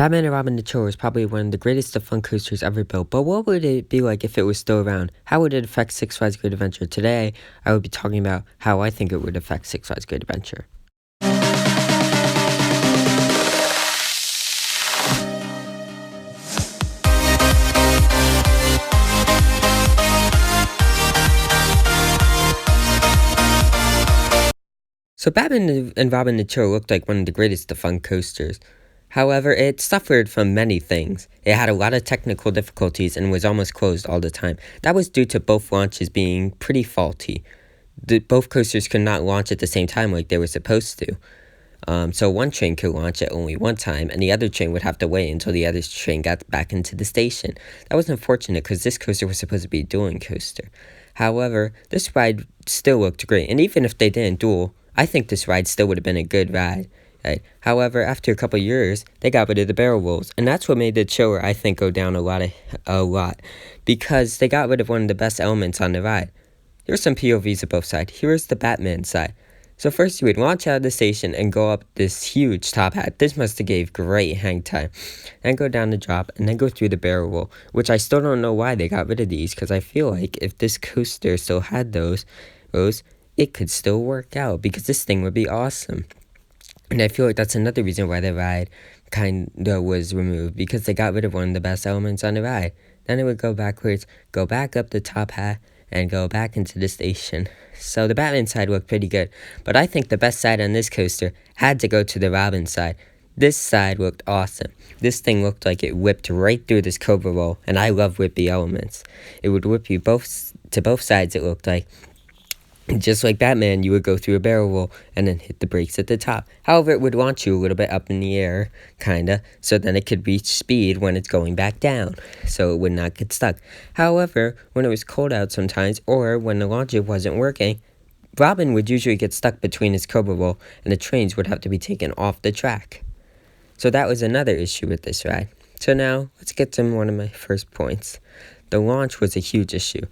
Batman and Robin the Chiller is probably one of the greatest of fun coasters ever built, but what would it be like if it was still around? How would it affect Six Flags Great Adventure? Today, I would be talking about how I think it would affect Six Flags Great Adventure. So Batman and Robin the Chiller looked like one of the greatest of fun coasters. However, it suffered from many things. It had a lot of technical difficulties and was almost closed all the time. That was due to both launches being pretty faulty. Both coasters could not launch at the same time like they were supposed to. So one train could launch at only one time, and the other train would have to wait until the other train got back into the station. That was unfortunate because this coaster was supposed to be a dueling coaster. However, this ride still looked great, and even if they didn't duel, I think this ride still would have been a good ride. Right. However, after a couple of years, they got rid of the barrel rolls, and that's what made the Chiller, I think, go down a lot, because they got rid of one of the best elements on the ride. Here's some POVs of both sides. Here's the Batman side. So first, you would launch out of the station and go up this huge top hat. This must have gave great hang time. Then go down the drop, and then go through the barrel roll, which I still don't know why they got rid of these, because I feel like if this coaster still had those, it could still work out, because this thing would be awesome. And I feel like that's another reason why the ride kinda was removed, because they got rid of one of the best elements on the ride. Then it would go backwards, go back up the top hat, and go back into the station. So the Batman side looked pretty good, but I think the best side on this coaster had to go to the Robin side. This side looked awesome. This thing looked like it whipped right through this Cobra roll, and I love whippy elements. It would whip you to both sides, it looked like. Just like Batman, you would go through a barrel roll and then hit the brakes at the top. However, it would launch you a little bit up in the air, kinda, so then it could reach speed when it's going back down, so it would not get stuck. However, when it was cold out sometimes, or when the launcher wasn't working, Robin would usually get stuck between his Cobra roll, and the trains would have to be taken off the track. So that was another issue with this ride. So now, let's get to one of my first points. The launch was a huge issue.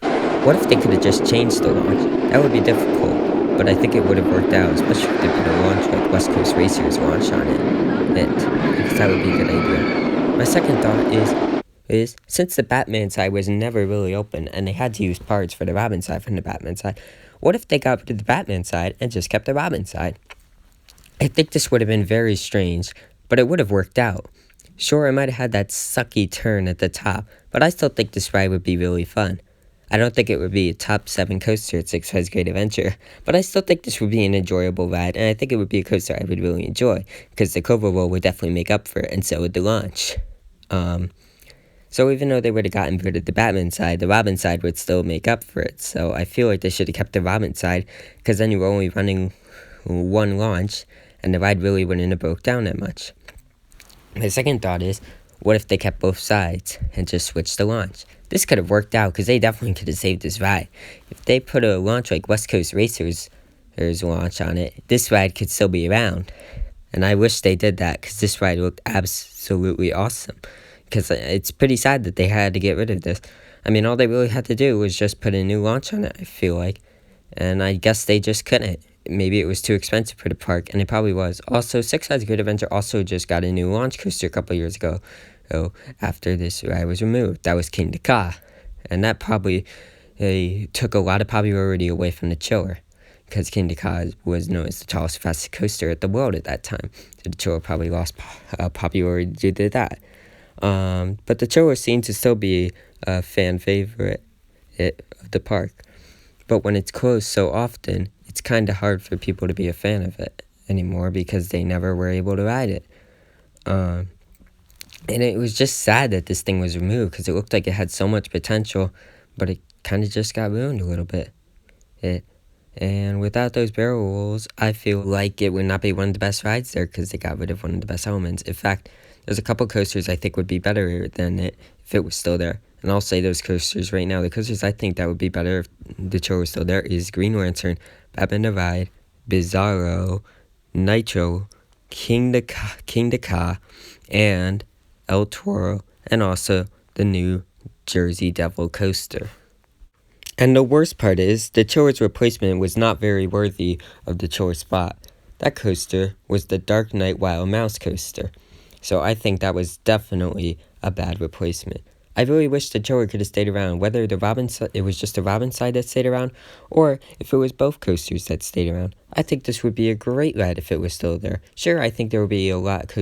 What if they could have just changed the launch? That would be difficult, but I think it would have worked out, especially if they put a launch like West Coast Racers launch on it, because that would be a good idea. My second thought is since the Batman side was never really open, and they had to use parts for the Robin side from the Batman side, what if they got rid of the Batman side and just kept the Robin side? I think this would have been very strange, but it would have worked out. Sure, it might have had that sucky turn at the top, but I still think this ride would be really fun. I don't think it would be a top 7 coaster at Six Flags Great Adventure, but I still think this would be an enjoyable ride, and I think it would be a coaster I would really enjoy, because the Cobra roll would definitely make up for it, and so would the launch. So even though they would have gotten rid of the Batman side, the Robin side would still make up for it, so I feel like they should have kept the Robin side, because then you were only running one launch, and the ride really wouldn't have broke down that much. My second thought is, what if they kept both sides and just switched the launch? This could have worked out, because they definitely could have saved this ride. If they put a launch like West Coast Racers launch on it, this ride could still be around. And I wish they did that, because this ride looked absolutely awesome. Because it's pretty sad that they had to get rid of this. I mean, all they really had to do was just put a new launch on it, I feel like. And I guess they just couldn't. Maybe it was too expensive for the park, and it probably was. Also, Six Flags Great Adventure also just got a new launch coaster a couple years ago. So after this ride was removed, that was Kingda Ka, and that probably took a lot of popularity away from the Chiller, because Kingda Ka was known as the tallest, fastest coaster at the world at that time. So the Chiller probably lost popularity due to that. But the Chiller seemed to still be a fan favorite of the park. But when it's closed so often, it's kind of hard for people to be a fan of it anymore, because they never were able to ride it. And it was just sad that this thing was removed, because it looked like it had so much potential, but it kind of just got ruined a little bit. And without those barrel rolls, I feel like it would not be one of the best rides there, because they got rid of one of the best elements. In fact, there's a couple coasters I think would be better than it if it was still there. And I'll say those coasters right now. The coasters I think that would be better if the Chiller was still there is Green Lantern, Batman the Ride, Bizarro, Nitro, Kingda Ka, and El Toro, and also the new Jersey Devil coaster. And the worst part is, the Chiller's replacement was not very worthy of the Chiller spot. That coaster was the Dark Knight Wild Mouse coaster. So I think that was definitely a bad replacement. I really wish the Chiller could have stayed around, whether it was just the Robin side that stayed around, or if it was both coasters that stayed around. I think this would be a great ride if it was still there. Sure, I think there would be a lot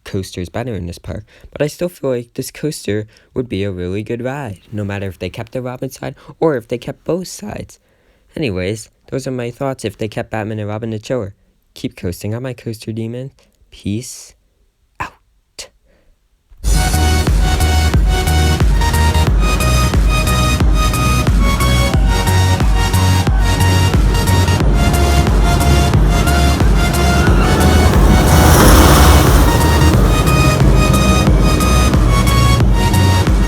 coasters better in this park, but I still feel like this coaster would be a really good ride, no matter if they kept the Robin side or if they kept both sides. Anyways, those are my thoughts if they kept Batman and Robin the Chiller. Keep coasting on my coaster demon. Peace.